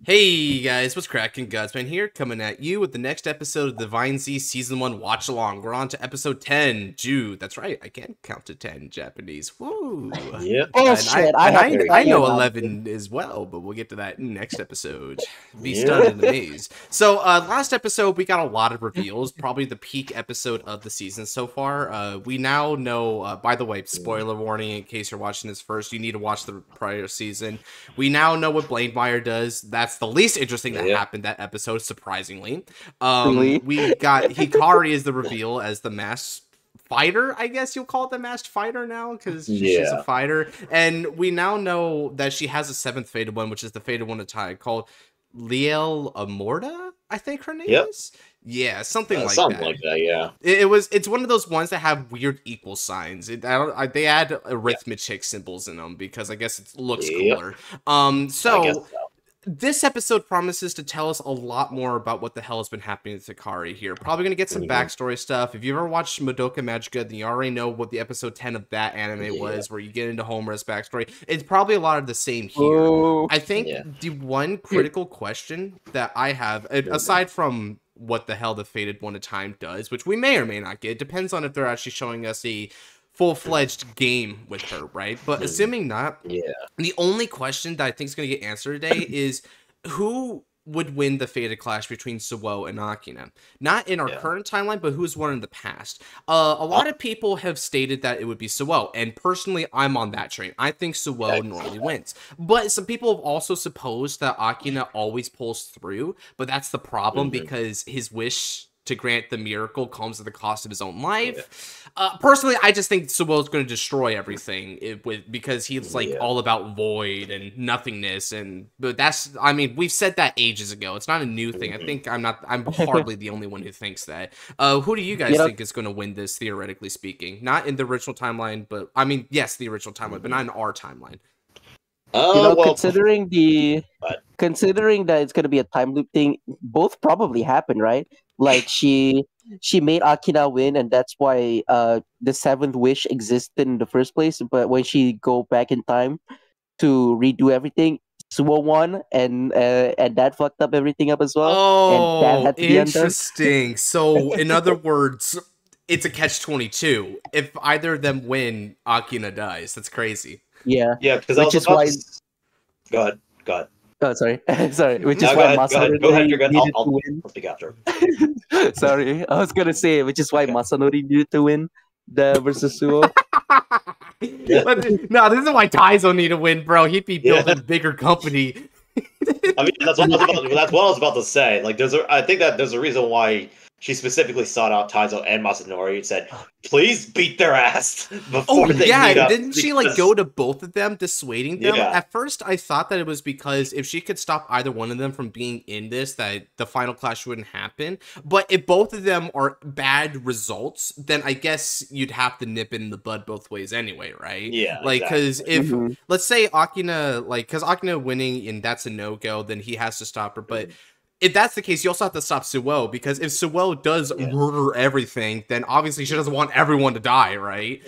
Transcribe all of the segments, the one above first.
Hey guys, what's cracking? Godsman here, coming at you with the next episode of the Divinez Season 1 Watch Along. We're on to episode 10, Jude. That's right, I can count to 10 in Japanese. Woo! Yep. And I I know about 11 as well, but we'll get to that in next episode. Be stunned and amazed. So, last episode, we got a lot of reveals, probably the peak episode of the season so far. We now know, by the way, spoiler warning, in case you're watching this first, you need to watch the prior season. We now know what Blademeyer does. That's the least interesting that happened that episode, surprisingly. We got Hikari as the reveal as the masked fighter, I guess you'll call it the masked fighter now, because she's a fighter. And we now know that she has a seventh fated one, which is the fated one to tie, called Liel Amorta, I think her name is. Yeah, something like that. Yeah, it's one of those ones that have weird equal signs. They add arithmetic symbols in them because I guess it looks cooler. So this episode promises to tell us a lot more about what the hell has been happening to Hikari here. Probably going to get some backstory stuff. If you've ever watched Madoka Magica, then you already know what the episode 10 of that anime was, where you get into Homura's backstory. It's probably a lot of the same here. I think the one critical question that I have, aside from what the hell the Fated One of Time does, which we may or may not get, it depends on if they're actually showing us a full-fledged game with her, right? But assuming not, the only question that I think is going to get answered today is who would win the fated clash between Suo and Akina? Not in our current timeline, but who's won in the past. A lot of people have stated that it would be Suo, and personally, I'm on that train. I think Suo normally wins. But some people have also supposed that Akina always pulls through, but that's the problem because his wish to grant the miracle comes at the cost of his own life. Personally, I just think Suo is going to destroy everything because he's like all about void and nothingness. But that's, I mean, we've said that ages ago. It's not a new thing. I think I'm hardly the only one who thinks that. Who do you guys think is going to win this, theoretically speaking? Not in the original timeline, but I mean, yes, the original timeline, but not in our timeline. Considering that it's gonna be a time loop thing, both probably happen, right? Like she made Akina win, and that's why the seventh wish existed in the first place. But when she go back in time to redo everything, Suo won, and that fucked up everything up as well. Oh, and that had to be interesting. So, in other words, it's a catch-22. If either of them win, Akina dies. That's crazy. Yeah, because which is why. Go ahead. Oh, sorry. Which is why Masanori needed to win. I'll speak after. Sorry, I was gonna say, which is why Masanori needed to win the versus Suo. But, no, this is why Taizo need to win, bro. He'd be building a bigger company. I mean, that's what I was about to say. Like, I think that there's a reason why she specifically sought out Taizo and Masanori and said, please beat their ass before they meet up. Didn't she like go to both of them, dissuading them? At first, I thought that it was because if she could stop either one of them from being in this, that the final clash wouldn't happen. But if both of them are bad results, then I guess you'd have to nip it in the bud both ways anyway, right? Yeah, like, because if, let's say Akina, like, because Akina winning and that's a no-go, then he has to stop her, but if that's the case, you also have to stop Suo, because if Suo does murder everything, then obviously she doesn't want everyone to die, right?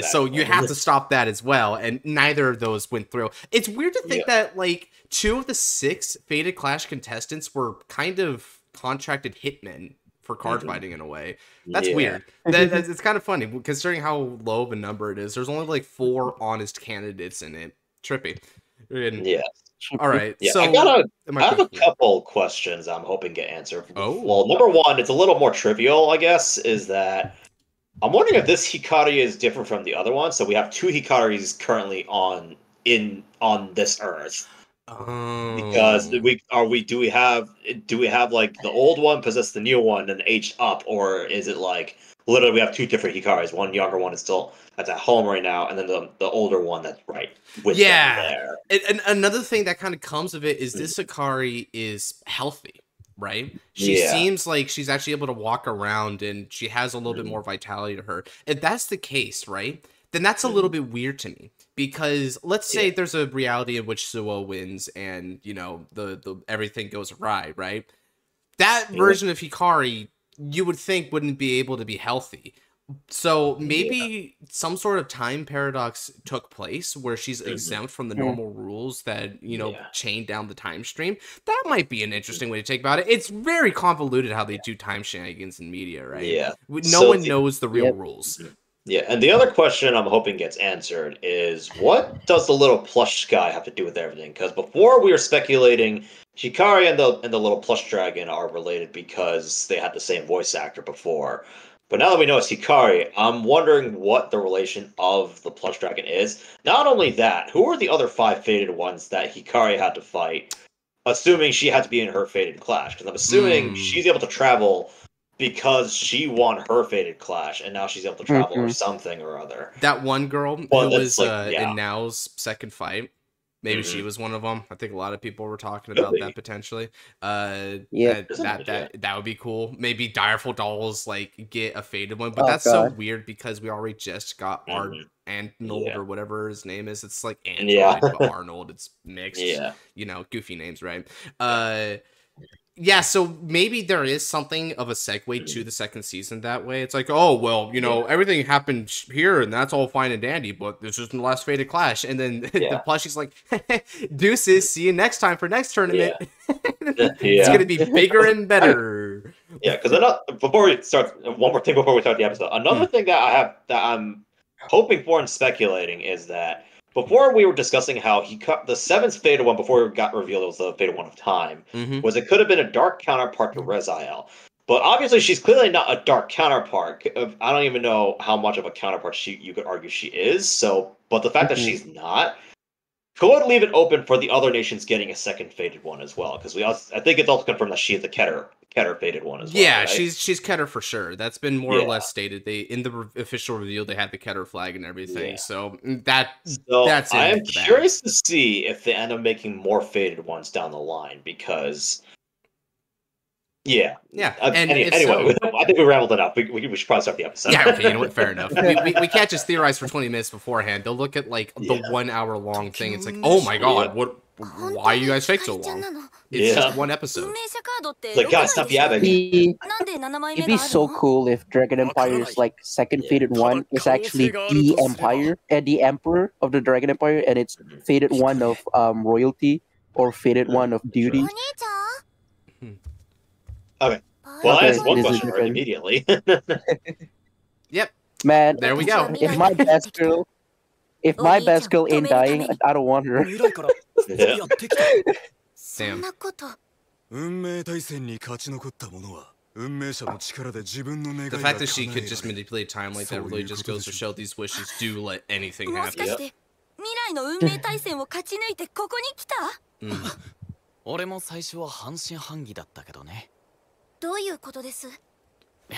So you have to stop that as well, and neither of those went through. It's weird to think that, like, 2 of the 6 Fated Clash contestants were kind of contracted hitmen for card fighting in a way. That's weird. It's kind of funny, considering how low of a number it is. There's only, like, 4 honest candidates in it. Trippy. All right. So I have a couple questions I'm hoping get answered. Well, number one, it's a little more trivial, I guess, is that I'm wondering if this Hikari is different from the other one. So we have 2 Hikaris currently on this Earth. Because do we have like the old one possess the new one and age up, or is it like literally we have 2 different Hikaris? One younger one is still that's at home right now, and then the older one that's with them there. And another thing that kind of comes of it is this Hikari is healthy, right? She seems like she's actually able to walk around, and she has a little bit more vitality to her. If that's the case, right, then that's a little bit weird to me. Because let's say there's a reality in which Suo wins, and you know the everything goes awry, right? That version of Hikari, you would think, wouldn't be able to be healthy. So maybe some sort of time paradox took place where she's exempt from the normal rules that, you know, chain down the time stream. That might be an interesting way to take about it. It's very convoluted how they do time shenanigans in media, right? Yeah. No one knows the real rules. Yeah, and the other question I'm hoping gets answered is, what does the little plush guy have to do with everything? Because before we were speculating Hikari and the little plush dragon are related because they had the same voice actor before. But now that we know it's Hikari, I'm wondering what the relation of the plush dragon is. Not only that, who are the other 5 fated ones that Hikari had to fight, assuming she had to be in her fated clash? Because I'm assuming she's able to travel because she won her fated clash, and now she's able to travel or something or other. That one girl who was in Nao's second fight, maybe she was one of them. I think a lot of people were talking about that potentially. That would be cool. Maybe Direful Dolls like get a faded one, but that's so weird because we already just got Arnold or whatever his name is. It's like Android, but Arnold. It's mixed. You know, goofy names, right? Yeah, so maybe there is something of a segue to the second season that way. It's like, oh, well, you know, everything happened here, and that's all fine and dandy, but this isn't the last fated clash. And then the plushie's like, deuces, see you next time for next tournament. It's going to be bigger and better. Because before we start, one more thing before we start the episode. Another thing that I'm hoping for and speculating is that before we were discussing how he cut the 7th fated one before it got revealed it was the fated one of time, was it could have been a dark counterpart to Reziel. But obviously she's clearly not a dark counterpart. I don't even know how much of a counterpart you could argue she is. So, but the fact that she's not could leave it open for the other nations getting a second fated one as well. Because I think it's also confirmed that she is the Keter fated one as well. Yeah, right? she's Keter for sure. That's been more or less stated. They in the official reveal they had the Keter flag and everything. So that's it. I am curious to see if they end up making more fated ones down the line because anyway, I think we rambled enough. We should probably start the episode. Yeah, okay, you know what? Fair enough. We can't just theorize for 20 minutes beforehand. They'll look at like the 1 hour long thing. It's like, oh my god, why you guys take so long? It's just one episode. Like, guys, stop yapping. It'd be so cool if Dragon Empire's like second fated one is actually the Empire and the Emperor of the Dragon Empire, and it's fated one of royalty or fated one of duty. Okay. Well, I asked one question right immediately. Yep. Man, there we go. If my best girl ain't dying, I don't want her. Sam. The fact that she could just manipulate time like that really just goes to show these wishes do let anything happen.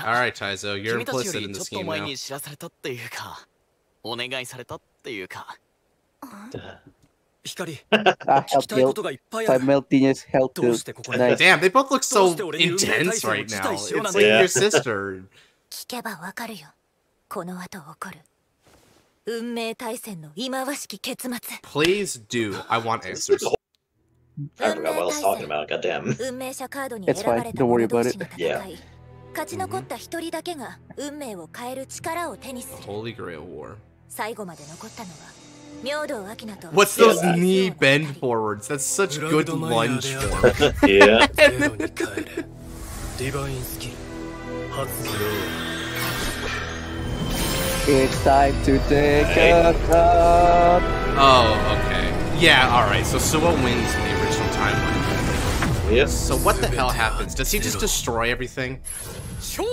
Alright, Taizo, you're implicit in the scheme now. Simultaneous health. Nice. Damn, they both look so intense right now. It's like your sister. Please do. I want answers. I forgot what I was talking about. Goddamn. It's fine. Don't worry about it. Yeah. Holy Grail War. What's those knee bend forwards? That's such good lunge form. Yeah. It's time to take a cut. Oh, okay. Yeah, alright. So Suwa wins the original timeline. Yep. So what the hell happens? Does he just destroy everything? I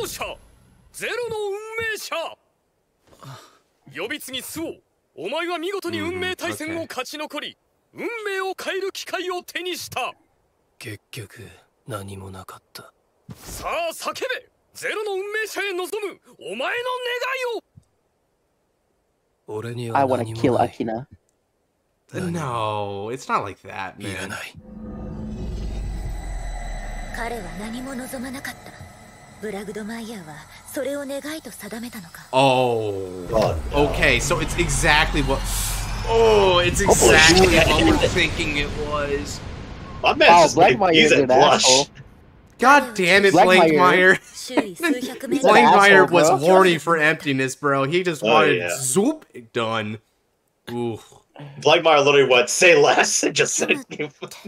want to kill Akina. No, it's not like that, man. Oh, okay, so it's exactly what... Oh, it's exactly what we're thinking it was. My man's just Black Maya is an asshole. God damn it, Blankmeyer. Blankmeyer was horny for emptiness, bro. He just wanted zoop done. Ooh. Blankmeyer literally went, say less, and just said...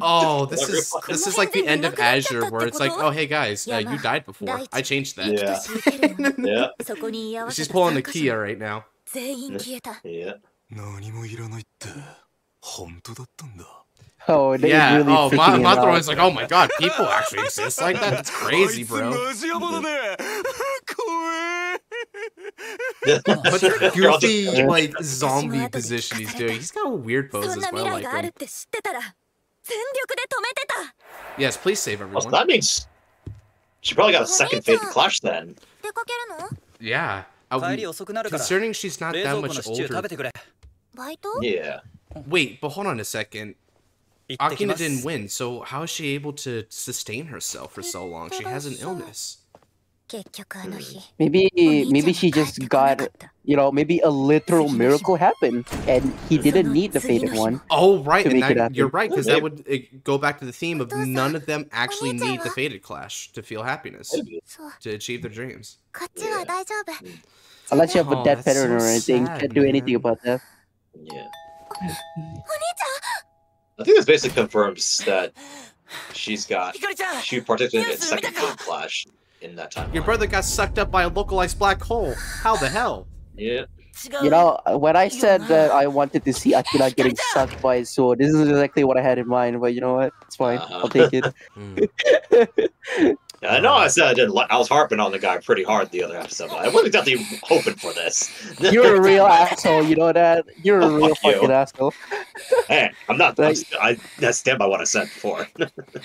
Oh, this is like the end of Azure, where it's like, oh, hey guys, you died before. I changed that. Yeah. She's pulling the Kia right now. Yeah. Oh, they yeah. really Oh, Mataro is like, oh my god, people actually exist like that? That's crazy, bro. What's a goofy, like, zombie position he's doing? He's got weird poses, but I like him. Yes, please save everyone. Well, that means she probably got a second Fated Clash then. Yeah. Concerning she's not that much older. Yeah. Wait, but hold on a second. Akina didn't win, so how is she able to sustain herself for so long? She has an illness. Maybe she just got, you know, maybe a literal miracle happened, and he didn't need the Fated one. Oh, right, and you're right, because that would go back to the theme of none of them actually need the Fated Clash to feel happiness, to achieve their dreams. Yeah. Unless you have a death pattern or anything, can't do anything about that. Yeah. I think this basically confirms that she participated in second Fated Clash in that time. Your brother got sucked up by a localized black hole. How the hell? Yeah. You know, when I said that I wanted to see Akira getting sucked by his sword, this is exactly what I had in mind, but you know what? It's fine. I'll take it. Yeah, I know I said I was harping on the guy pretty hard the other episode, but I wasn't exactly hoping for this. You're a real asshole, you know that? You're a real fucking asshole. Hey, I'm not. I stand by what I said before.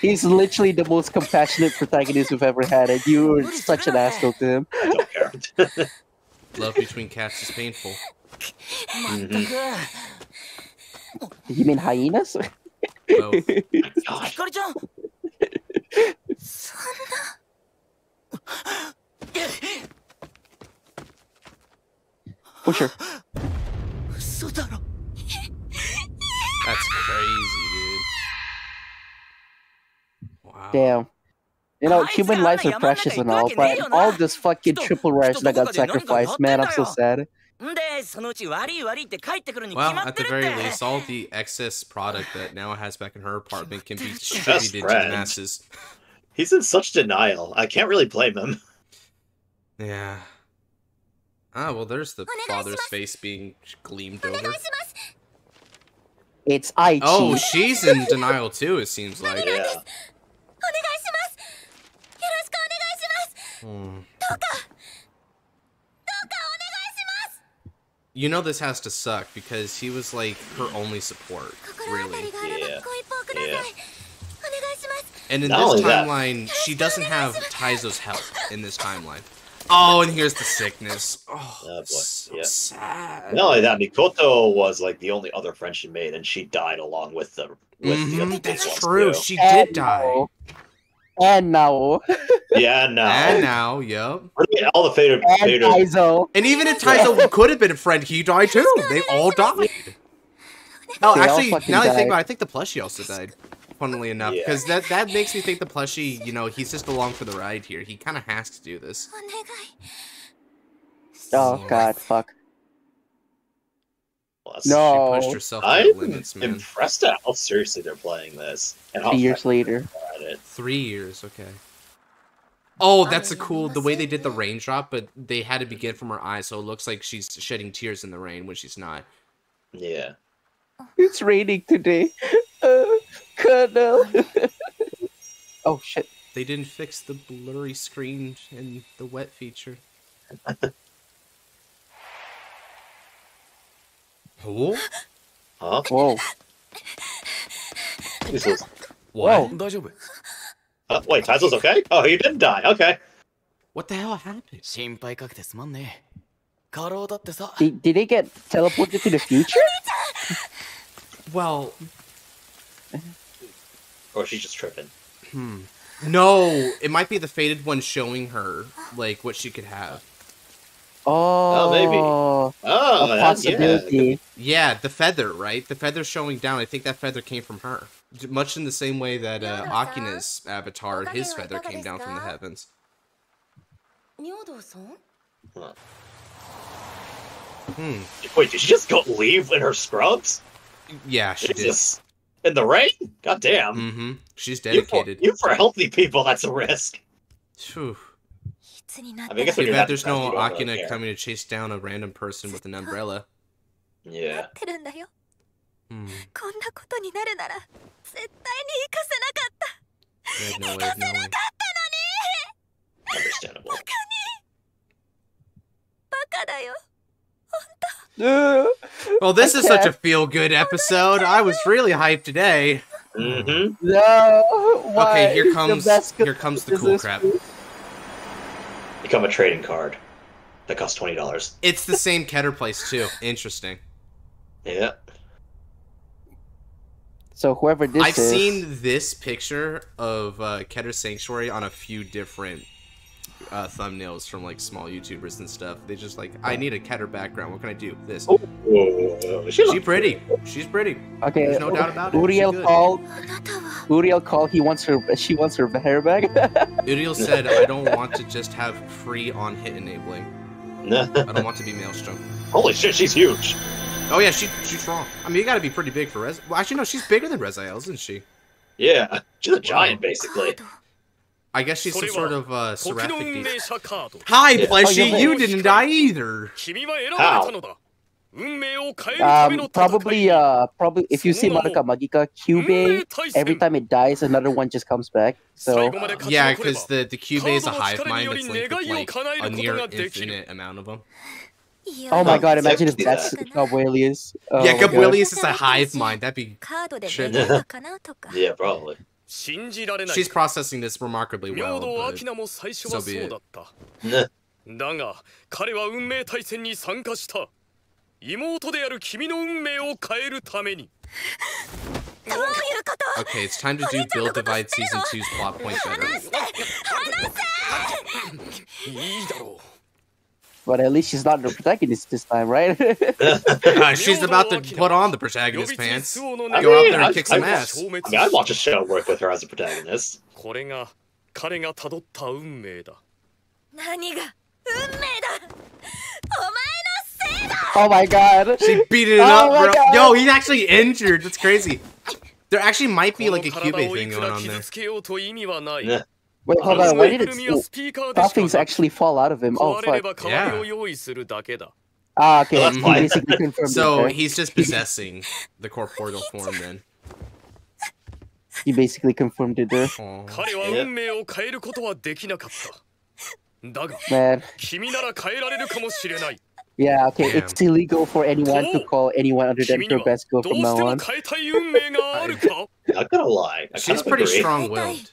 He's literally the most compassionate protagonist we've ever had, and you were such an asshole to him. I don't care. Love between cats is painful. You mean hyenas? Both. God. Push her. That's crazy, dude. Wow. Damn. You know, human lives are precious and all, but all this fucking triple rash that got sacrificed, man, I'm so sad. Well, at the very least, all the excess product that Nao has back in her apartment can be distributed to the masses. He's in such denial. I can't really blame him. Yeah. Ah, well, there's the father's face being gleamed over. It's Aichi. Oh, she's in denial too, it seems like. Yeah. You know this has to suck because he was like her only support, really. Yeah. And in this timeline, she doesn't have Taizo's help in this timeline. Oh, and here's the sickness. Oh, boy. So sad. Not only that, Mikoto was like the only other friend she made, and she died along with the other. That's true. Too. She did die. And now. Yeah, now. And now, yep. All the fated. Taizo. And even if Taizo could have been a friend, he died too. They all died. Oh, actually, now that I think about it, I think the plushie also died. Funnily enough, because that makes me think the plushie, you know, he's just along for the ride here. He kind of has to do this. Oh God, fuck. No, she pushed herself to the limits, man. Impressed at how seriously they're playing this. And 3 years later. 3 years, okay. Oh, that's the way they did the raindrop, but they had to begin from her eyes, so it looks like she's shedding tears in the rain when she's not. Yeah. It's raining today. Colonel. Oh shit. They didn't fix the blurry screen and the wet feature. Oh? Huh? Whoa. What? Wait, Taizo's okay? Oh, he didn't die. Okay. What the hell happened? Did they get teleported to the future? Well... Or she's just tripping. No, it might be the fated one showing her, like, what she could have. Oh, maybe. a Oh, possibility. Yeah, the feather, right? The feather showing down. I think that feather came from her. Much in the same way that Akina's avatar, his feather came down from the heavens. Huh. Wait, did she just go leave in her scrubs? Yeah, she Jesus. In the rain? God damn. Mm-hmm. She's dedicated. You for healthy people, that's a risk. Phew. I mean, I guess Too bad there's no Akina coming to chase down a random person with an umbrella. Yeah. Hmm. No way, no way. Understandable. Well, this is such a feel-good episode. I was really hyped today. Mm-hmm. No. Why? Okay, here comes the cool crap. Become a trading card. That costs $20. It's the same Keter place too. Interesting. Yeah. So whoever this I've is, seen this picture of Keter Sanctuary on a few different thumbnails from like small YouTubers and stuff. They just like, I need a Keter background. What can I do? This. Oh, She's pretty. She's pretty. Okay, There's no doubt about it. Uriel called. She wants her hair back. Uriel said, I don't want to just have free on-hit enabling. I don't want to be Maelstrom. Holy shit, she's huge. Oh yeah, she's strong. I mean, you gotta be pretty big for Rez. Well, actually, no, she's bigger than Rezael, isn't she? Yeah, she's a giant, basically. I guess she's some sort of seraphic deity. Hi, Fleshy, you didn't die either. How? Probably if you see Madoka Magica Kyubey, every time it dies, another one just comes back. So yeah, because the Kyubey is a hive mind that's linked with like a near infinite amount of them. oh my god, imagine if that's Gabrielius. Oh Yeah, my God. Gabrielius is a hive mind. That'd be shit. Yeah, probably. She's processing this remarkably well, but so be it. だが彼は運命対戦に参加した。妹である君の運命を変えるために。 Okay, it's time to do Build Divide Season 2's plot point better. いいだろう。 But at least she's not the protagonist this time, right? She's about to put on the protagonist pants. Go out I mean, there and kick some ass. I mean, I'd watch a show work with her as a protagonist. これが彼が辿った運命だ。 oh my god. She beat it up, bro. Yo, he's actually injured. That's crazy. There actually might be like a Kyubey thing going on there. Yeah. Wait, hold on. Why did nothing's actually fall out of him? Oh, fuck. Yeah. Ah, okay. That's He fine. basically confirmed So it. he's just possessing the corporeal form then. He basically confirmed it there. Aw. 彼は運命を変えることはできなかった。だが Man. 君なら変えられるかもしれない。 Yeah, okay. Damn. It's illegal for anyone to call anyone other than 君に her は best girl どう from し now ても on. 変えたい運命があるか Not gonna lie. I She's kind of pretty agree. strong-willed.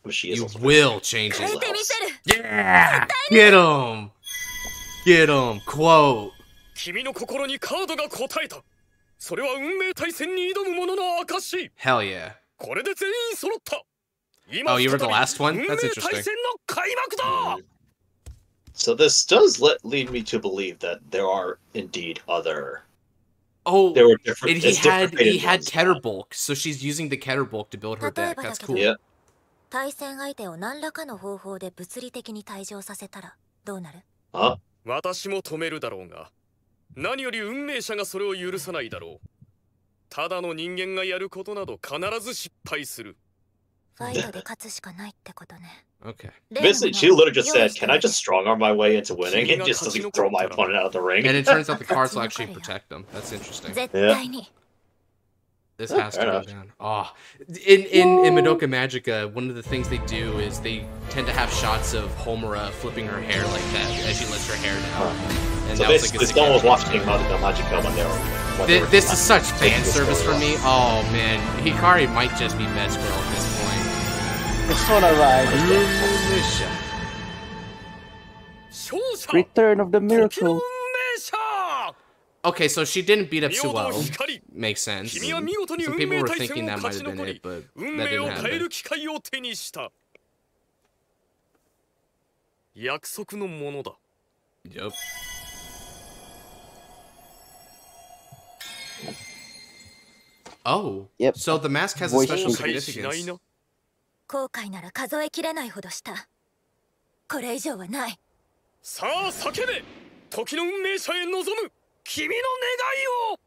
But she is You also will change pretty it. well. Yeah! Get him! Get him! Quote. 君の心にカードが答えた。それは運命対戦に挑む者の証。 Hell yeah. これで全員揃った。 Oh, you were the last one? 運 That's 命 interesting. 対戦の開幕だ。 So this does lead me to believe that there are indeed other. Oh, There were different. and it's different he had ones. Keter bulk, so she's using the Keter bulk to build her deck. That's cool. Yeah. 対戦相手を何らかの方法で物理的に退場させたらどうなる？ Huh? 私も止めるだろうが、何より運命者がそれを許さないだろう。ただの人間がやることなど必ず失敗する。ファイトで勝つしかないってことね。 Okay. Basically, she literally just said, "Can I just strong arm my way into winning and just like, throw my opponent out of the ring?" And it turns out the cards will actually protect them. That's interesting. 絶対に。 This Oh, has to fair go enough. down. Oh, in Madoka Magica, one of the things they do is they tend to have shots of Homura flipping her hair like that as she lets her hair down. And So that was like basically, a someone was significant- watching Madoka Magica when they were. This is such fan this service for story me. Oh man, Hikari might just be best girl at this point. It's sort of right. 勝者 Return of the 時の運 miracle. 命者 Okay, so she didn't beat up 明度 Suel. 光 Makes sense. 君は見事に Some 運 people 命 were 対 thinking 戦を that 勝 might ち have been 残 it, り but 運 that 命を didn't 変える happen. 機会を手にした約束のものだ。 Yep. Oh. Yep. So the mask has a Voice special change. significance. 後悔なら数えきれないほどした。これ以上はない。さあ叫べ、時の運命者へ臨む君の願いを。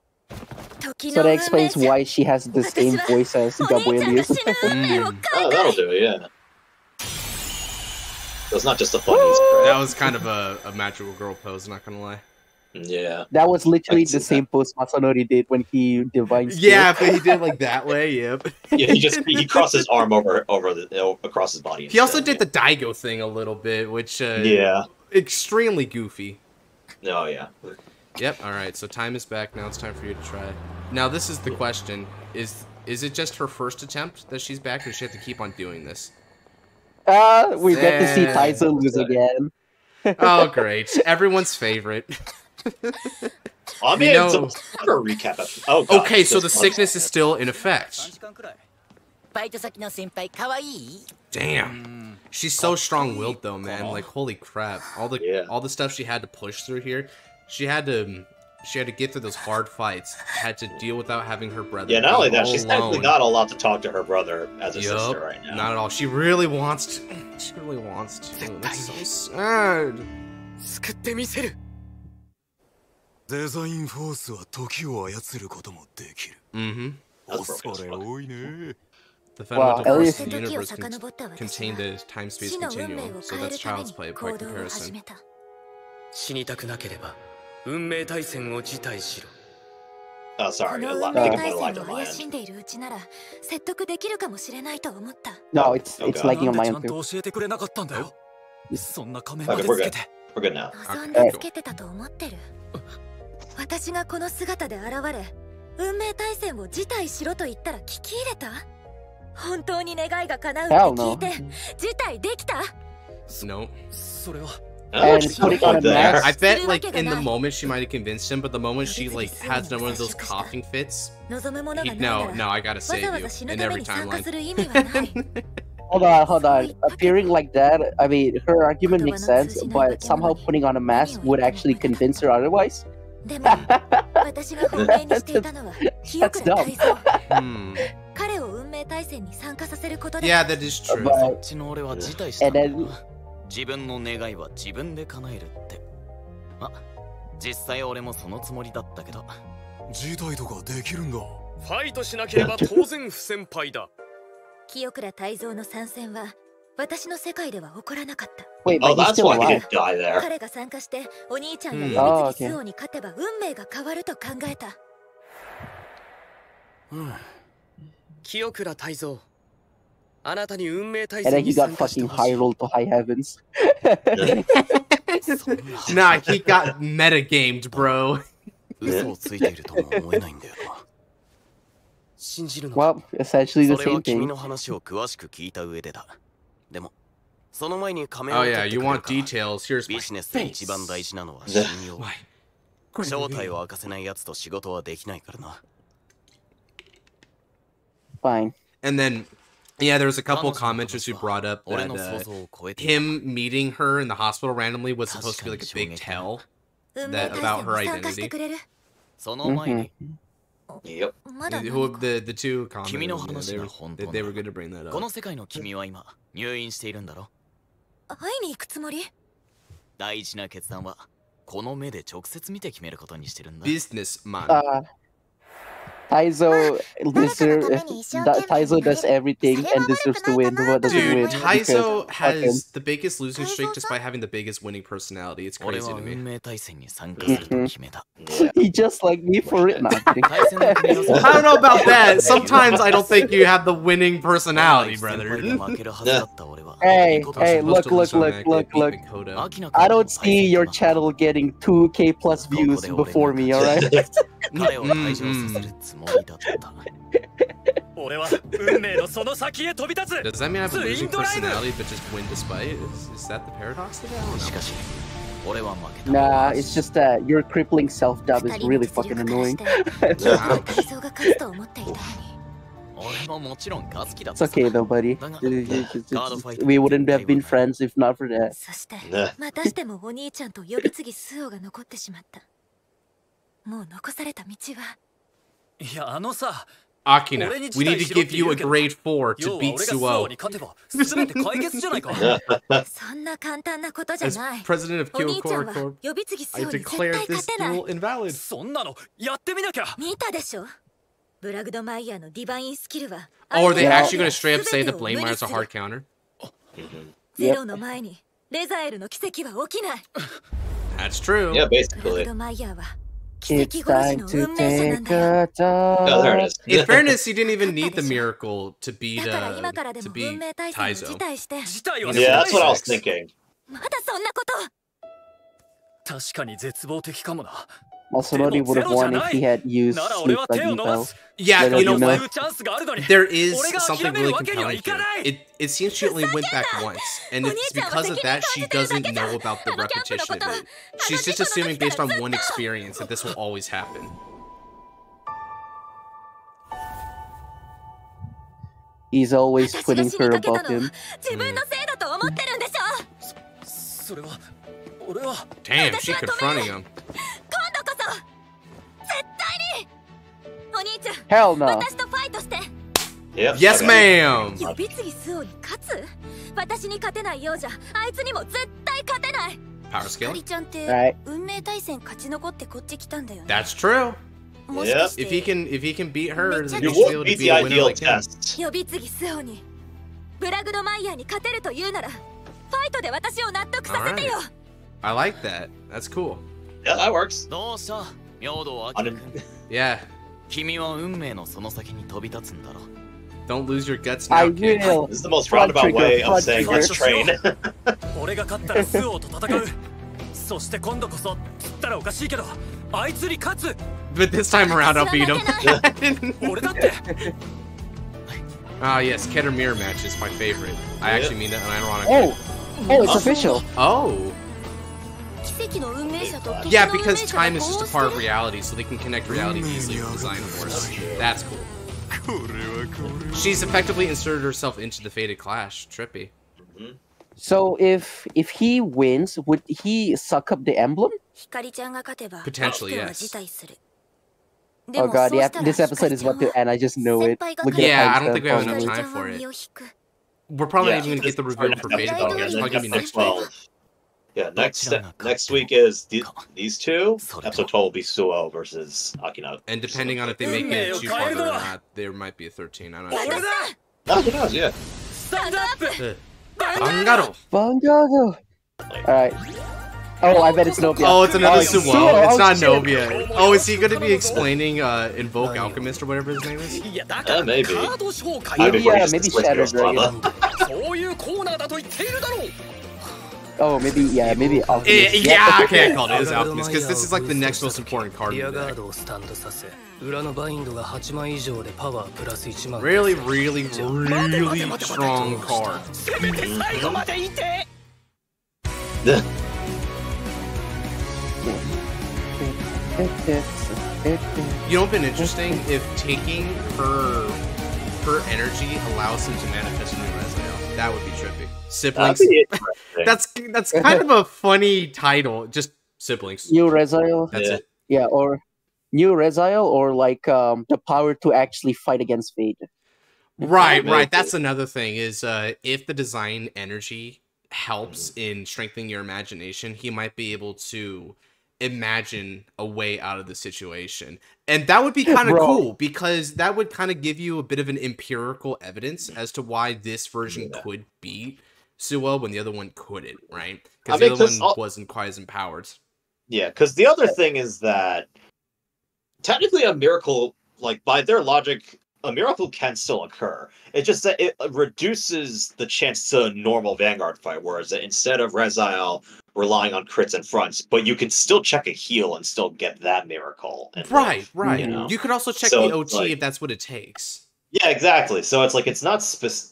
So that explains why she has the same voice as Gabrielius. Oh, that'll do it, yeah. That's not just a funny. That was kind of a magical girl pose, not gonna lie. Yeah. That was literally the same pose Masanori did when he divined. Yeah, but he did it like that way, yep. Yeah, he crossed his arm over across his body. He also did the Daigo thing a little bit, which yeah, extremely goofy. Oh yeah. Yep, alright, so time is back, now it's time for you to try. Now this is the question. Is it just her first attempt that she's back, or does she have to keep on doing this? We get to see Taizo lose again. Oh great. Everyone's favorite. I mean, it's a recap. Oh, God, okay, so the sickness is still in effect. Damn. She's so strong-willed though, man. Like holy crap. All the stuff she had to push through here. She had to get through those hard fights. Had to deal without having her brother. Yeah, not only that, she's alone. technically not allowed to talk to her brother as a sister right now. Not at all. She really wants to. She really wants to. That's so sad. デザインフォースは時を操ることもできる。恐れ多いね。 The fundamental force of the universe contain the time-space continuum, so that's child's play by comparison. 死にたくなければ運命対戦を辞退しろ。 Oh, sorry. この運命対戦を怪しんでいるうちなら説得できるかもしれないと思った。No, it's lagging on my ちゃ end んと too. 教えてくれなかったんだよ。そんな仮面までつけて。We're good now. 望んでつけてたと思ってる。私がこの姿で現れ、運命対戦を辞退しろと言ったら聞き入れた？本当に願いが叶うって聞いて辞退できた？ No. それは。 And putting on a mask. I bet, like, in the moment she might have convinced him, but the moment she, like, has one of those coughing fits, no, I gotta save you. In every timeline. Hold on. Appearing like that, I mean, her argument makes sense, but somehow putting on a mask would actually convince her otherwise. That's dumb. Yeah, that is true. And then... 自分の願いは自分で叶えるって。まあ、実際俺もそのつもりだったけど。辞退とかできるんだ。ファイトしなければ当然不先輩だ。清倉泰造の参戦は私の世界では起こらなかった。Wait, but he's still alive. 彼が参加してお兄ちゃんや指宿周王に勝てば運命が変わると考えた。清倉泰造。 あなたに運命対 And 戦 then に he got 参加して fucking ほしい。 high roll to high heavens. Nah, he got metagamed, bro. 嘘をついているとも思えないんだよな。信じるの Well, essentially the それは same 君 thing. の話を詳しく聞いた上でだ。でも、その前に仮面 Oh を取っ yeah, てく you れる want か。 details. Here's ビ my ジネスで一番大事なのは信用。正体を明かせない奴と仕事はできないからな。 Fine. And then, yeah, there was a couple commenters who brought up that him meeting her in the hospital randomly was supposed to be like a big tell that about her identity. その前に。 Yep. Who the two commented, 君の話 they が were, 本当 they な were good to bring that こ up. の世界の君は今入院しているんだろ。会いに行くつもり？大事な決断はこの目で直接見て決めることにしてるんだ。 Businessman. Taizo does everything and deserves to win, but doesn't Dude, win. Taizo because- has the biggest losing streak just by having the biggest winning personality. It's 俺 crazy は to me. 運命対戦に参加すると決めた。 He just like me for it. Nah, I'm kidding. 対戦の組み合わせ I don't know about that. Sometimes I don't think you have the winning personality, 先輩 brother. が負けるはずだった俺は。 Hey, 見事 hey, に look, Supposed to look, lose on look, that, look, get beat look. Makoto. 明ら I かに don't see your channel getting 2K plus views before me, alright? 彼を退場させるつもりだった。俺は運命のその先へ飛び立つ。 Does that mean I have a losing personality but just win despite? Is that the paradox of it? I don't し know. かし、俺は負けた。 Nah, it's just that your crippling self-dub is really fucking annoying. 泰造が勝つと思っていたのに。It's okay though, buddy. We wouldn't have been friends if not for that. そしてまたしてもお兄ちゃんと呼び継ぎスオが残ってしまった。もう残された道は。いや、さ、 Akina, we need to give you a grade 4 to beat Suo. As president of Kyokoro Corp, I declare this duel invalid. そんなのやってみなきゃ。見たでしょ。ブラグドマイヤーのディバインスキルは。Oh, are they actually going to straight up say the Blade Mire's a hard counter? ゼロの前にレザエルの奇跡は起きない。 That's true. Yeah, ブラ basically. グドマイヤーは。 It's time to take a talk. Oh, there it is. In fairness, he didn't even need the miracle to beat Taizo. Yeah, that's what I was thinking. まだそんなこと。確かに絶望的かもな。 Masanori would have won if he had used sleep like Ippo. Yeah, you know what? There There is something really compelling here. It seems she only went back once, and it's because of that she doesn't know about the repetition of it. She's just assuming based on one experience that this will always happen. He's always putting her above him. Damn, she's confronting him. Hell no. Yep, Yes, okay. ma'am. Power skill. Right. That's true. Yep. If he can beat her, then You he should be would able to beat be the a winner ideal like him. test. Alright. I like that. That's cool. Yeah, that works. Yeah. 君は運命のその先に飛び立つんだろう。 Don't lose your guts I now, kid. will. This is the most roundabout way of saying let's train. 俺が勝ったらスオと戦う。そして今度こそつったらおかしいけど、あいつに勝つ。 But this time around, I'll beat him. 俺だって。 Ah, yes, Ked or Mirror match is my favorite. I actually mean that unironically. Oh, it's official. Oh. Yeah, because time is just a part of reality, so they can connect realities easily with Design Force. That's cool. She's effectively inserted herself into the Fated Clash. Trippy. So if he wins, would he suck up the emblem? Potentially, yes. Oh god, yeah, this episode is about to end. I just know it. Yeah, I don't think we have enough time for it. We're probably not even going to get the review for Fated Clash. It's probably going to be next week. Yeah, next week is these two. Episode 12 will be Suo versus Akina. And depending on if they make it too far or not, there might be a 13. I'm not sure. Oh, who knows? Yeah. Vanguard. Vanguard. Alright. Oh, I bet it's Novia. Oh, it's another Suo. Suo. It's not shit. Novia. Oh, is he going to be explaining Invoke Alchemist or whatever his name is? Maybe. Maybe Shadow Dragon. Oh, maybe, yeah, maybe Alchemist. Yeah, I can't call it as Alchemist, because this is like the next most important card in the deck. Really, really, really strong card. You know what's been interesting? If taking her energy allows him to manifest new Resident, that would be trippy. Siblings. That's kind of a funny title. Just siblings. New Resil. That's it. Yeah, or New Resil, or like the power to actually fight against fate. Right. That's another thing. Is if the design energy helps in strengthening your imagination, he might be able to imagine a way out of the situation, and that would be kind of cool, because that would kind of give you a bit of an empirical evidence as to why this version could beat Suo when the other one couldn't, right? Because the other one wasn't quite as empowered. Yeah, because the other thing is that technically a miracle, like by their logic, a miracle can still occur. It's just that it reduces the chance to a normal Vanguard fight, whereas instead of Resil relying on crits and fronts, but you can still check a heal and still get that miracle. And right. You know? You could also check the OT if that's what it takes. Yeah, exactly. So it's like it's not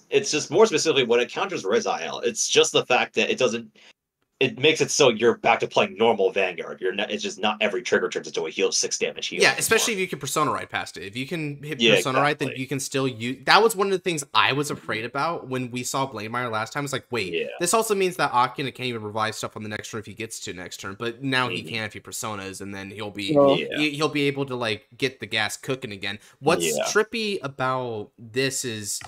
it's just more specifically when it counters Resil, it's just the fact that it doesn't it makes it so you're back to playing normal Vanguard. It's just not every trigger turns into a heal 6 damage heal. Yeah, especially if you can Persona Ride past it. If you can hit Persona Ride, then you can still use... That was one of the things I was afraid about when we saw Blademeyer last time. It's like, wait, this also means that Akina can't even revive stuff on the next turn if he gets to next turn, but now he can if he Personas, and then he'll be able to, like, get the gas cooking again. What's trippy about this is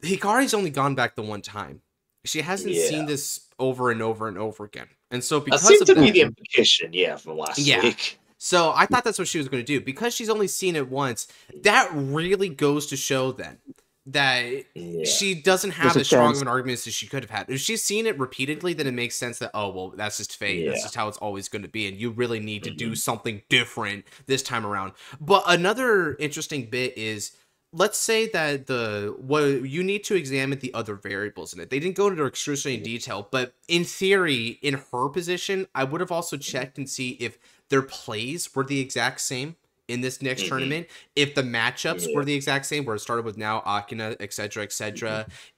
Hikari's only gone back the one time. She hasn't seen this over and over and over again. And so because that seems to be the implication, from last week. So I thought that's what she was going to do. Because she's only seen it once, that really goes to show then that she doesn't have as strong of an argument as she could have had. If she's seen it repeatedly, then it makes sense that, oh, well, that's just fate. That's just how it's always going to be. And you really need to do something different this time around. But another interesting bit is, let's say that you need to examine the other variables in it. They didn't go into excruciating detail, but in theory, in her position, I would have also checked and see if their plays were the exact same in this next tournament, if the matchups were the exact same, where it started with now Akina, etc.,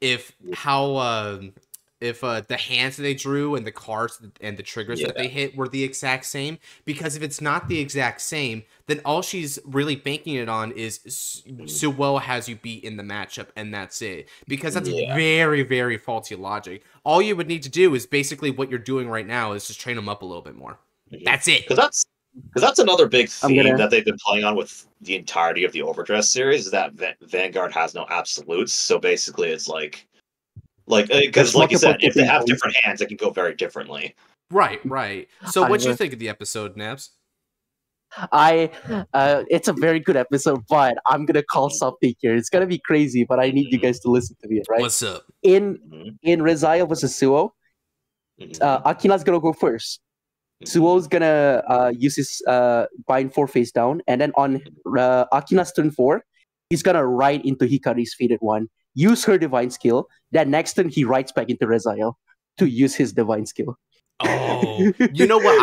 if the hands that they drew and the cards and the triggers that they hit were the exact same. Because if it's not the exact same, then all she's really banking it on is Suwo has you beat in the matchup, and that's it. Because that's very, very faulty logic. All you would need to do is basically what you're doing right now is just train them up a little bit more. That's it. Because that's another big theme that they've been playing on with the entirety of the Overdress series, is that Vanguard has no absolutes. So basically it's because like you said, if they have different hands, it can go very differently. Right. So what do you think of the episode, Nabs? It's a very good episode, but I'm gonna call something here. It's gonna be crazy, but I need you guys to listen to me, right? What's up? In Rezaya vs. Suo, Akina's gonna go first. Suo's gonna use his bind 4 face down, and then on Akina's turn 4, he's gonna ride into Hikari's Faded One, use her divine skill. Then next turn he rides back into Rezael to use his divine skill. Oh, you know what?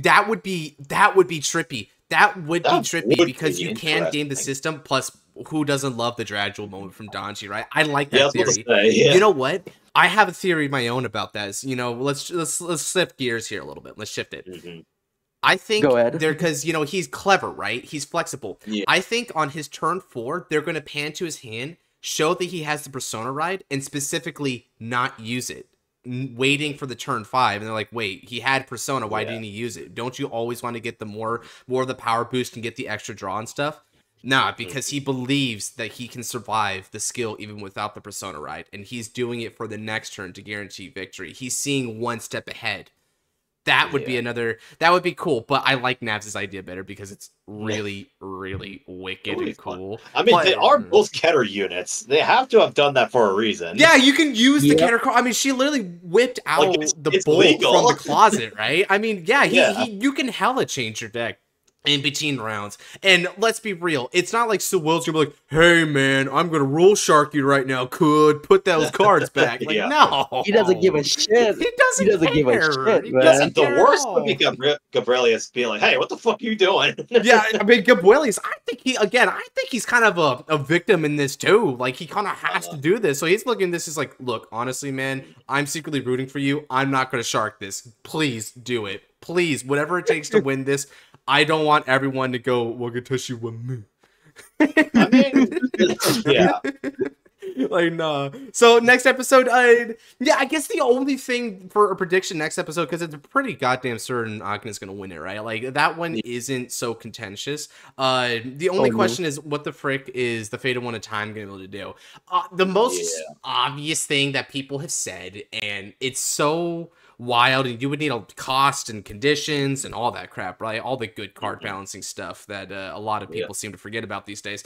That would be trippy. That would be trippy because you can game the system. Plus, who doesn't love the gradual moment from Danji, right? I like that theory. You know what? I have a theory of my own about that. Let's shift gears here a little bit. Let's shift it. I think because he's clever, right? He's flexible. I think on his turn 4, they're going to pan to his hand, show that he has the Persona Ride, and specifically not use it, waiting for the turn 5. And they're like, wait, he had Persona, why didn't he use it? Don't you always want to get the more of the power boost and get the extra draw and stuff? Nah, because he believes that he can survive the skill even without the Persona Ride, and he's doing it for the next turn to guarantee victory. He's seeing one step ahead. That would be that would be cool, but I like Navs' idea better because it's really, really wicked and cool. I mean, they are both Keter units. They have to have done that for a reason. Yeah, you can use the Keter card. I mean, she literally whipped out the bolt from the closet, right? I mean, you can hella change your deck in between rounds. And let's be real, it's not like Sewell's gonna be like, hey man, I'm gonna rule shark you right now, could put those cards back. Like, no. He doesn't give a shit. He doesn't give a shit, man. The worst would be Gabrielius being like, hey, what the fuck are you doing? Yeah, I mean, Gabrielius, I think he's kind of a victim in this too. Like, he kind of has to do this. So he's looking at this as like, look, honestly, man, I'm secretly rooting for you. I'm not gonna shark this. Please do it. Please, whatever it takes to win this. I don't want everyone to go, Wagatashi wa me. I mean, yeah. Like, nah. So, next episode, I guess the only thing for a prediction next episode, because it's pretty goddamn certain Akina's going to win it, right? Like, that one isn't so contentious. The only question is, what the frick is the Fate of One of Time going to be able to do? The most obvious thing that people have said, and it's so wild, and you would need a cost and conditions and all that crap, right? All the good card balancing stuff that a lot of people seem to forget about these days.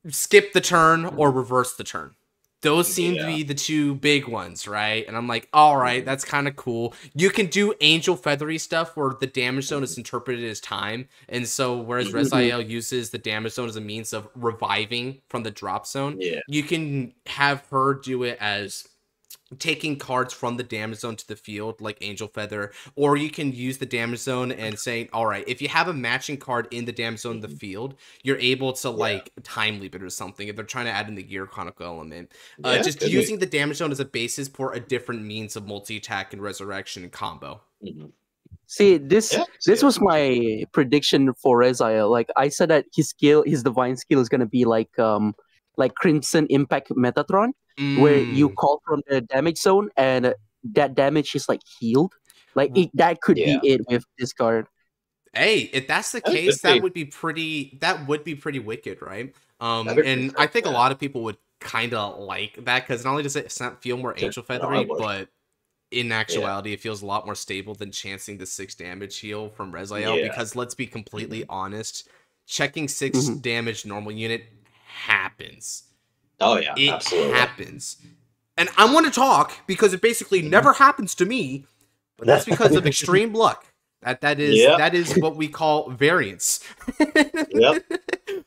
Skip the turn or reverse the turn. Those seem to be the two big ones, right? And I'm like, all right, that's kind of cool. You can do angel feathery stuff where the damage zone is interpreted as time. And so whereas Rezael uses the damage zone as a means of reviving from the drop zone, you can have her do it as taking cards from the damage zone to the field, like Angel Feather, or you can use the damage zone and saying, all right, if you have a matching card in the damage zone of the field, you're able to like time leap it or something if they're trying to add in the Gear Chronicle element. Just using the damage zone as a basis for a different means of multi-attack and resurrection and combo. See, this was my prediction for Rezael. Like I said that his divine skill is gonna be like Crimson Impact Metatron, where you call from the damage zone and that damage is like healed. Like that could be it with this card. Hey, if that's the case, that would be pretty wicked, right? And I think a lot of people would kind of like that because not only does it feel more Angel Feathery, but in actuality, it feels a lot more stable than chancing the 6 damage heal from Rezael. Because let's be completely honest, checking 6 damage normal unit happens. Oh yeah, it absolutely happens. And I want to talk because it basically never happens to me, but that's because of extreme luck. That is what we call variance.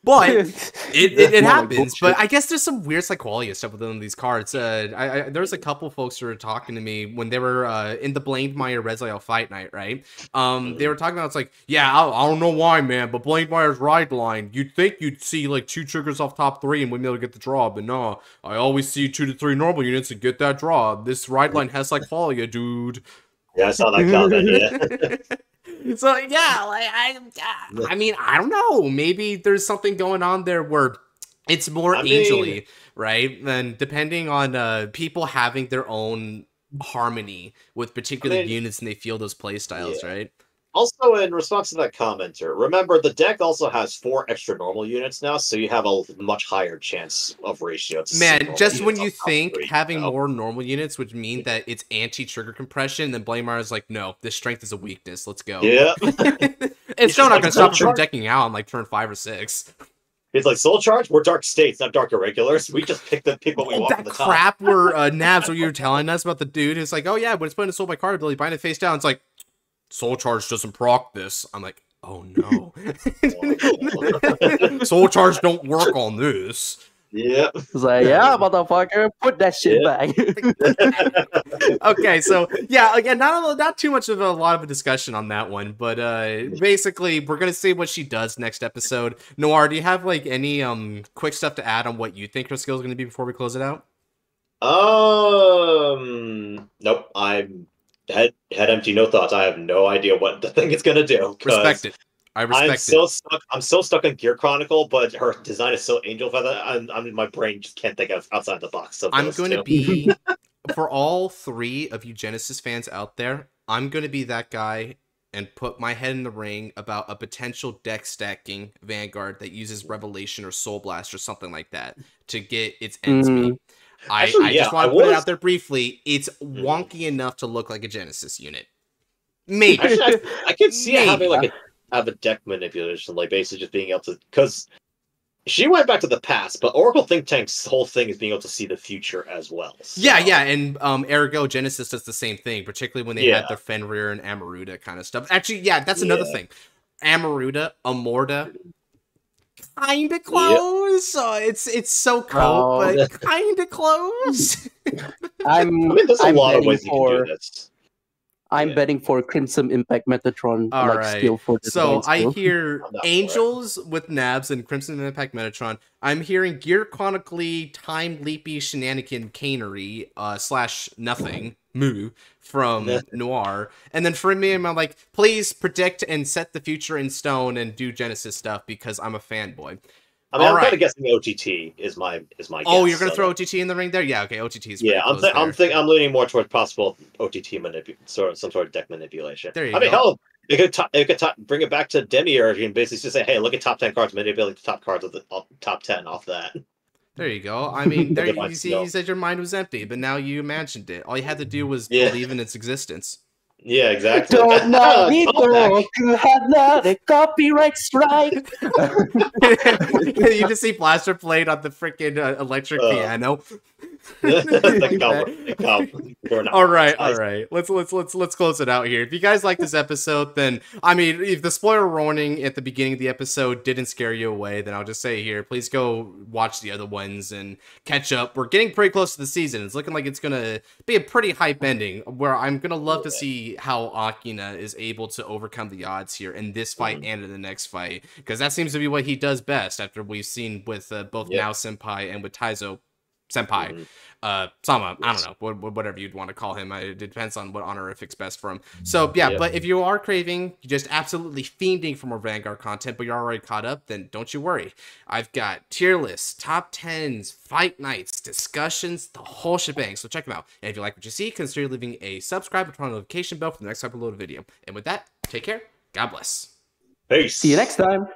But it happens. But I guess there's some weird psychology stuff within these cards. There was a couple folks who were talking to me when they were in the Blankmeyer Rezael fight night, right? They were talking about, it's like, yeah, I don't know why, man, but Blankmeyer's ride line, you'd think you'd see like 2 triggers off top 3 and we'd be able to get the draw, but no, I always see 2 to 3 normal units and get that draw. This ride line has psychology, dude. Yeah, I saw that comment, So yeah, like I mean, I don't know. Maybe there's something going on there where it's more angel-y, right? And depending on people having their own harmony with particular units and they feel those play styles, right? Also, in response to that commenter, remember the deck also has 4 extra normal units now, so you have a much higher chance of ratio. Man, just when you think having more normal units would mean that it's anti-trigger compression, then Blankmeyer's like, no, this strength is a weakness. Let's go. Yeah. It's still not going to stop him from decking out on like turn 5 or 6. It's like Soul Charge. We're Dark States, not Dark Irregulars. We just pick what we want. That from the crap top. where Nabs, what you were telling us about the dude who's like, oh yeah, but it's putting a soul by card ability, bind it face down. It's like, Soul Charge doesn't proc this. I'm like, oh no. Soul Charge don't work on this. Yep. It's like, yeah, motherfucker, put that shit back. Okay, so yeah, again, not too much of a lot of a discussion on that one, but basically we're gonna see what she does next episode. Noir, do you have like any quick stuff to add on what you think her skill is gonna be before we close it out? Nope. I'm head empty, no thoughts. I have no idea what the thing is gonna do. Respect it. I respect it. I'm so stuck on Gear Chronicle, but her design is so Angel Feather. My brain just can't think of outside the box. I'm going to be, for all 3 of you Genesis fans out there, I'm going to be that guy and put my head in the ring about a potential deck stacking Vanguard that uses Revelation or Soul Blast or something like that to get its ends meet. I just want to put it out there briefly. It's wonky enough to look like a Genesis unit. Maybe. Actually, I can see it having like a deck manipulation, like basically just being able to, because she went back to the past, but Oracle Think Tank's whole thing is being able to see the future as well. So. Yeah, and Ergo Genesis does the same thing, particularly when they had their Fenrir and Amaruta kind of stuff. Actually, yeah, that's another thing. Amaruta, Amorta, kind of close. It's so cool, but kind of close. There's a lot of ways you can do this. I'm betting for Crimson Impact Metatron skill for this. So I hear Angels with Nabs and Crimson Impact Metatron. I'm hearing Gear Chronically Time Leapy Shenanigan Canery / nothing moo from Noir. And then for me, I'm like, please predict and set the future in stone and do Genesis stuff because I'm a fanboy. I mean, I'm kind of guessing OTT is my guess. Oh, you're gonna throw OTT in the ring there? Yeah, okay, OTT is I'm leaning more towards possible OTT some sort of deck manipulation. There you go. I mean, hell, it could bring it back to Demiurge and basically just say, hey, look at top 10 cards, manipulate the top cards of the top 10 off that. There you go. I mean, there you said your mind was empty, but now you imagined it. All you had to do was believe in its existence. Yeah, exactly. Don't know me, though. You have not a copyright strike. You just see Blaster played on the freaking electric piano. All right. Let's close it out here. If you guys like this episode, then I mean, if the spoiler warning at the beginning of the episode didn't scare you away, then I'll just say here, please go watch the other ones and catch up. We're getting pretty close to the season. It's looking like it's gonna be a pretty hype ending, where I'm gonna love to see how Akina is able to overcome the odds here in this fight and in the next fight, because that seems to be what he does best. After we've seen with both Now Senpai and with Taizo Senpai, Sama, I don't know, whatever you'd want to call him. It depends on what honorific's best for him. So yeah, but if you are craving, you're just absolutely fiending for more Vanguard content, but you're already caught up, then don't you worry. I've got tier lists, top 10s, fight nights, discussions, the whole shebang. So check them out. And if you like what you see, consider leaving a subscribe and turn on the notification bell for the next uploaded video. And with that, take care. God bless. Peace. See you next time.